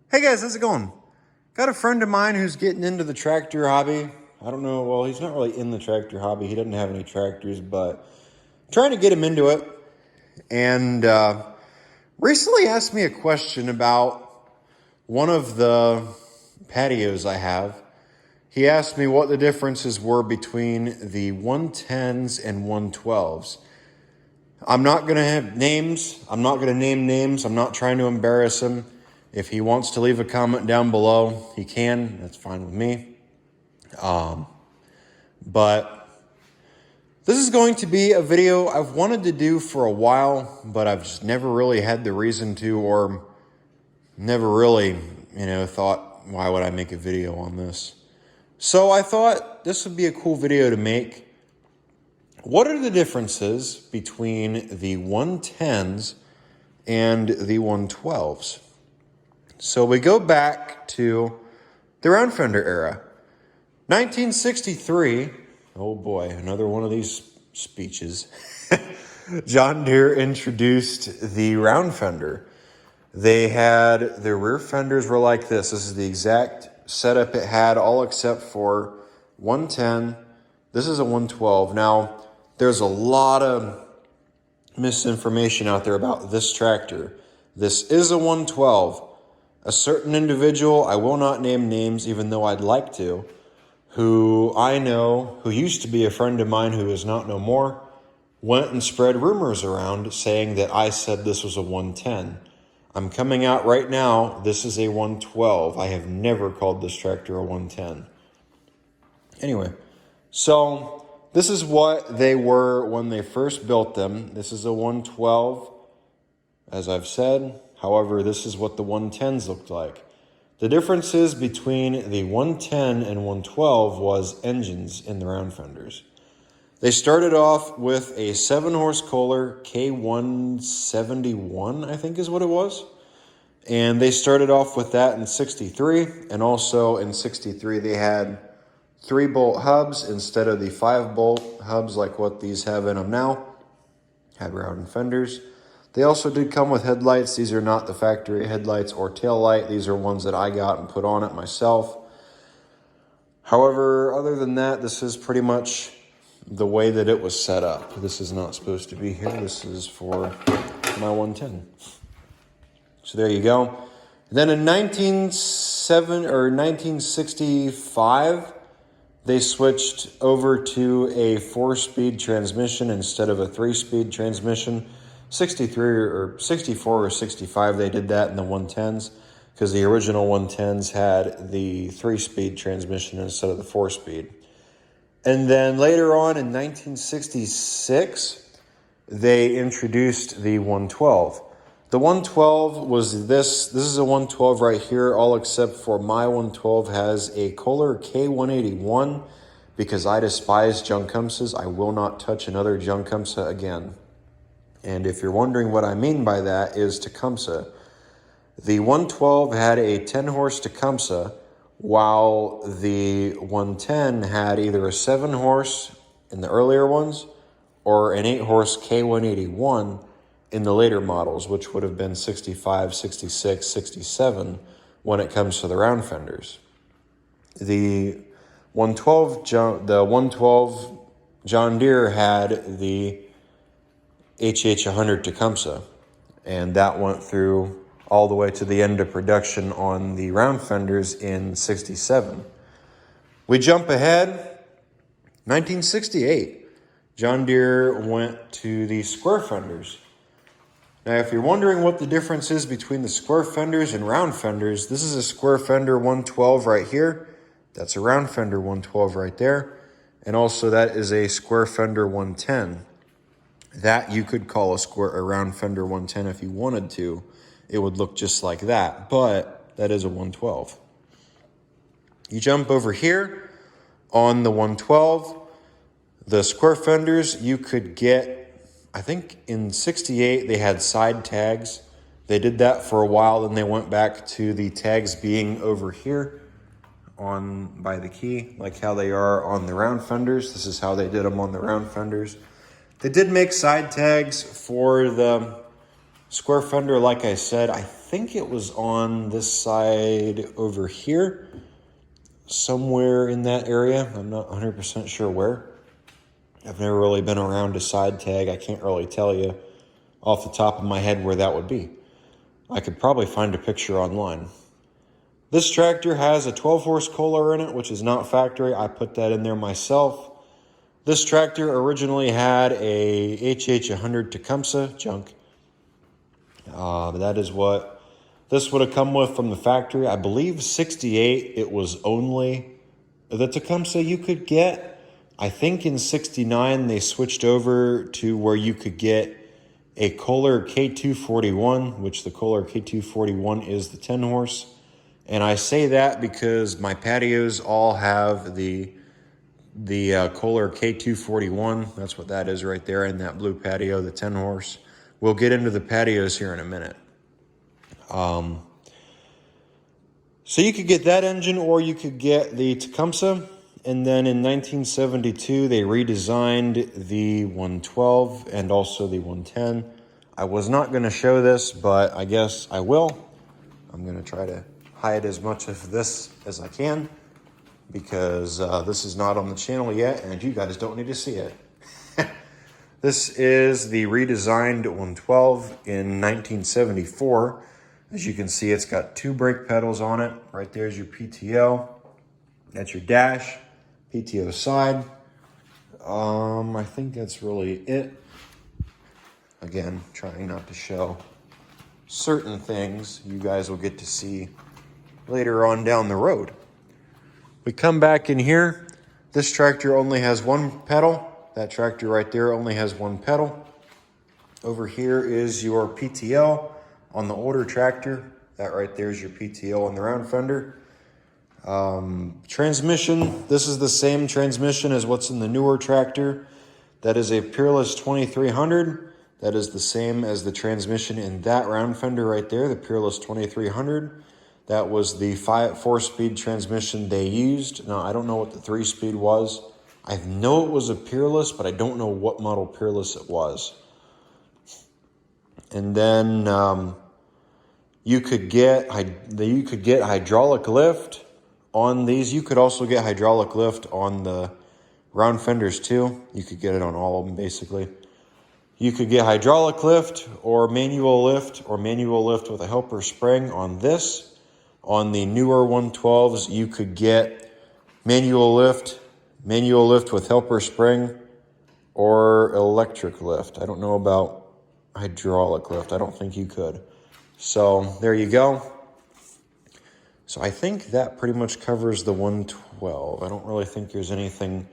Hey guys, how's it going? Got a friend of mine who's getting into the tractor hobby. I don't know, well, he's not really in the tractor hobby. He doesn't have any tractors, but trying to get him into it. And recently asked me a question about one of the patios I have. He asked me what the differences were between the 110s and 112s. I'm not going to have names. I'm not going to name names. I'm not trying to embarrass him. If he wants to leave a comment down below, he can. That's fine with me. But this is going to be a video I've wanted to do for a while, but I've just never really had the reason to, or never really, thought, why would I make a video on this? So I thought this would be a cool video to make. What are the differences between the 110s and the 112s? So we go back to the round fender era. 1963, oh boy, another one of these speeches. John Deere introduced the round fender. They had, the rear fenders were like this. This is the exact setup it had, all except for 110. This is a 112. Now, there's a lot of misinformation out there about this tractor. This is a 112. A certain individual, I will not name names even though I'd like to, who I know, who used to be a friend of mine who is not no more, went and spread rumors around saying that I said this was a 110. I'm coming out right now, this is a 112. I have never called this tractor a 110. Anyway, so this is what they were when they first built them. This is a 112, as I've said. However, this is what the 110s looked like. The differences between the 110 and 112 was engines in the round fenders. They started off with a 7-horse Kohler K171, I think is what it was. And they started off with that in 63. And also in 63, they had 3-bolt hubs instead of the 5-bolt hubs like what these have in them now. Had round fenders. They also did come with headlights. These are not the factory headlights or tail light. These are ones that I got and put on it myself. However, other than that, this is pretty much the way that it was set up. This is not supposed to be here. This is for my 110. So there you go. Then in 1965, they switched over to a 4-speed transmission instead of a 3-speed transmission. 63 or 64 or 65, they did that in the 110s because the original 110s had the 3-speed transmission instead of the 4-speed. And then later on in 1966, they introduced the 112. The 112 was this is a 112 right here, all except for my 112 has a Kohler K181 because I despise Juncumsas. I will not touch another Juncumsa again. And if you're wondering what I mean by that is Tecumseh. The 112 had a 10-horse Tecumseh, while the 110 had either a 7-horse in the earlier ones or an 8-horse K181 in the later models, which would have been 65, 66, 67 when it comes to the round fenders. The 112 John Deere had the HH100 Tecumseh, and that went through all the way to the end of production on the round fenders in 67. We jump ahead, 1968, John Deere went to the square fenders. Now, if you're wondering what the difference is between the square fenders and round fenders, this is a square fender 112 right here. That's a round fender 112 right there. And also that is a square fender 110. That you could call a round fender 110 if you wanted to. It would look just like that, but that is a 112. You jump over here on the 112, the square fenders you could get, I think in 68 they had side tags. They did that for a while, then they went back to the tags being over here on by the key, like how they are on the round fenders. This is how they did them on the round fenders. They did make side tags for the square fender, like I said. I think it was on this side over here, somewhere in that area. I'm not 100% sure where. I've never really been around a side tag. I can't really tell you off the top of my head where that would be. I could probably find a picture online. This tractor has a 12-horse Kohler in it, which is not factory. I put that in there myself. This tractor originally had a HH100 Tecumseh junk. That is what this would have come with from the factory. I believe 68, it was only the Tecumseh you could get. I think in 69, they switched over to where you could get a Kohler K241, which the Kohler K241 is the 10-horse. And I say that because my patios all have the Kohler K241. That's what that is right there in that blue patio, the 10-horse. We'll get into the patios here in a minute. So you could get that engine, or you could get the Tecumseh. And then in 1972, they redesigned the 112 and also the 110. I was not going to show this, but I guess I will. I'm going to try to hide as much of this as I can, because this is not on the channel yet, and you guys don't need to see it. This is the redesigned 112 in 1974. As you can see, it's got 2 brake pedals on it. Right there's your PTO. That's your dash, PTO side. I think that's really it. Again, trying not to show certain things you guys will get to see later on down the road. We come back in here. This tractor only has 1 pedal. That tractor right there only has 1 pedal. Over here is your PTO on the older tractor. That right there is your PTO on the round fender. Transmission, this is the same transmission as what's in the newer tractor. That is a Peerless 2300. That is the same as the transmission in that round fender right there, the Peerless 2300. That was the 4-speed transmission they used. Now, I don't know what the 3-speed was. I know it was a Peerless, but I don't know what model Peerless it was. And then you could get hydraulic lift on these. You could also get hydraulic lift on the round fenders too. You could get it on all of them basically. You could get hydraulic lift or manual lift with a helper spring on this. On the newer 112s, you could get manual lift with helper spring, or electric lift. I don't know about hydraulic lift. I don't think you could. So there you go. So I think that pretty much covers the 112. I don't really think there's anything.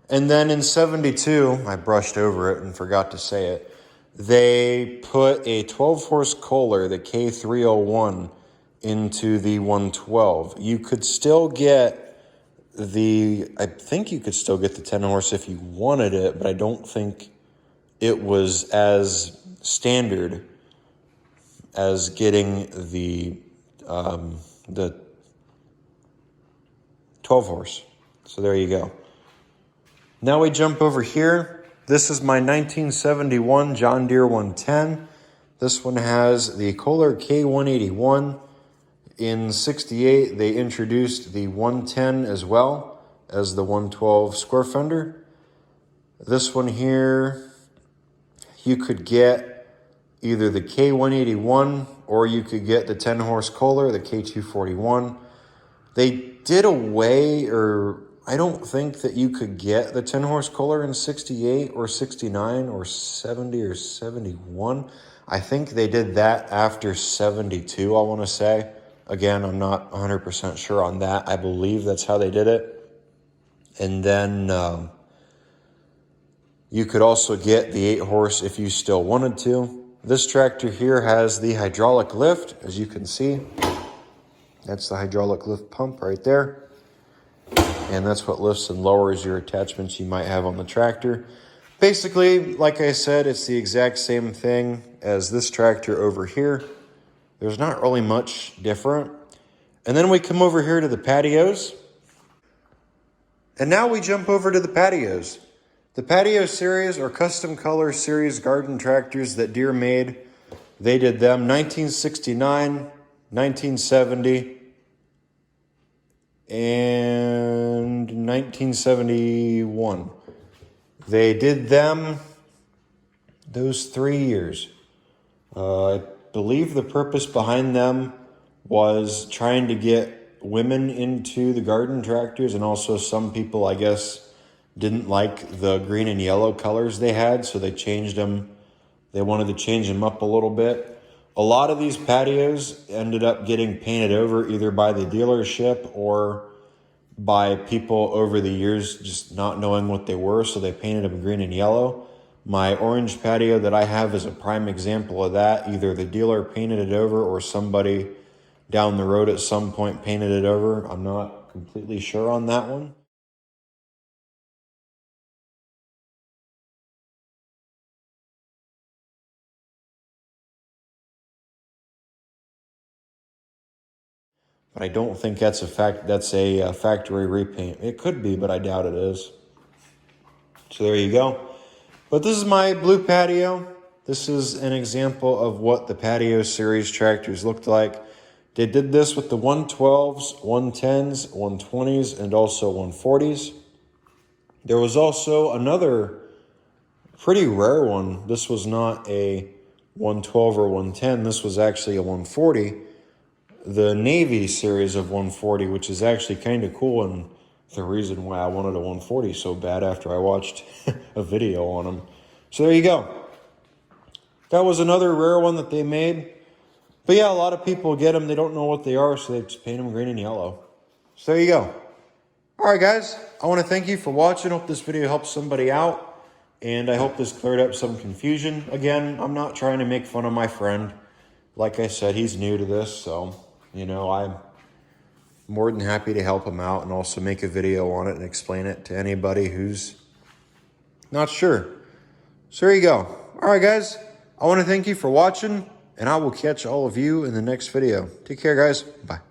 And then in 72, I brushed over it and forgot to say it. They put a 12-horse Kohler, the K301, into the 112. You could still get I think you could still get the 10-horse if you wanted it, but I don't think it was as standard as getting the 12-horse. So there you go. Now we jump over here. This is my 1971 John Deere 110. This one has the Kohler K181. In 68, they introduced the 110 as well as the 112 square fender. This one here, you could get either the K181 or you could get the 10-horse Kohler, the K241. They did away, or I don't think that you could get the 10-horse Kohler in 68 or 69 or 70 or 71. I think they did that after 72, I want to say. Again, I'm not 100% sure on that. I believe that's how they did it. And then you could also get the 8-horse if you still wanted to. This tractor here has the hydraulic lift, as you can see. That's the hydraulic lift pump right there. And that's what lifts and lowers your attachments you might have on the tractor. Basically, like I said, it's the exact same thing as this tractor over here. There's not really much different. And then we come over here to the patios. And now we jump over to the patios. The Patio series are custom color series garden tractors that Deere made They did them 1969, 1970, and 1971. They did them those 3 years. I believe the purpose behind them was trying to get women into the garden tractors, and also some people, I guess, didn't like the green and yellow colors they had, so they changed them. They wanted to change them up a little bit. A lot of these patios ended up getting painted over either by the dealership or by people over the years just not knowing what they were, so they painted them green and yellow. My orange patio that I have is a prime example of that. Either the dealer painted it over or somebody down the road at some point painted it over. I'm not completely sure on that one. But I don't think that's a factory repaint. It could be, but I doubt it is. So there you go. But this is my blue patio. This is an example of what the Patio series tractors looked like. They did this with the 112s, 110s, 120s, and also 140s. There was also another pretty rare one. This was not a 112 or 110. This was actually a 140. The Navy series of 140, which is actually kind of cool, and the reason why I wanted a 140 so bad after I watched a video on them. So there you go. That was another rare one that they made. But yeah, a lot of people get them. They don't know what they are, so they just paint them green and yellow. So there you go. All right, guys. I want to thank you for watching. Hope this video helps somebody out. And I hope this cleared up some confusion. Again, I'm not trying to make fun of my friend. Like I said, he's new to this, so, you know, I'm more than happy to help him out and also make a video on it and explain it to anybody who's not sure. So there you go. All right, guys. I want to thank you for watching, and I will catch all of you in the next video. Take care, guys. Bye.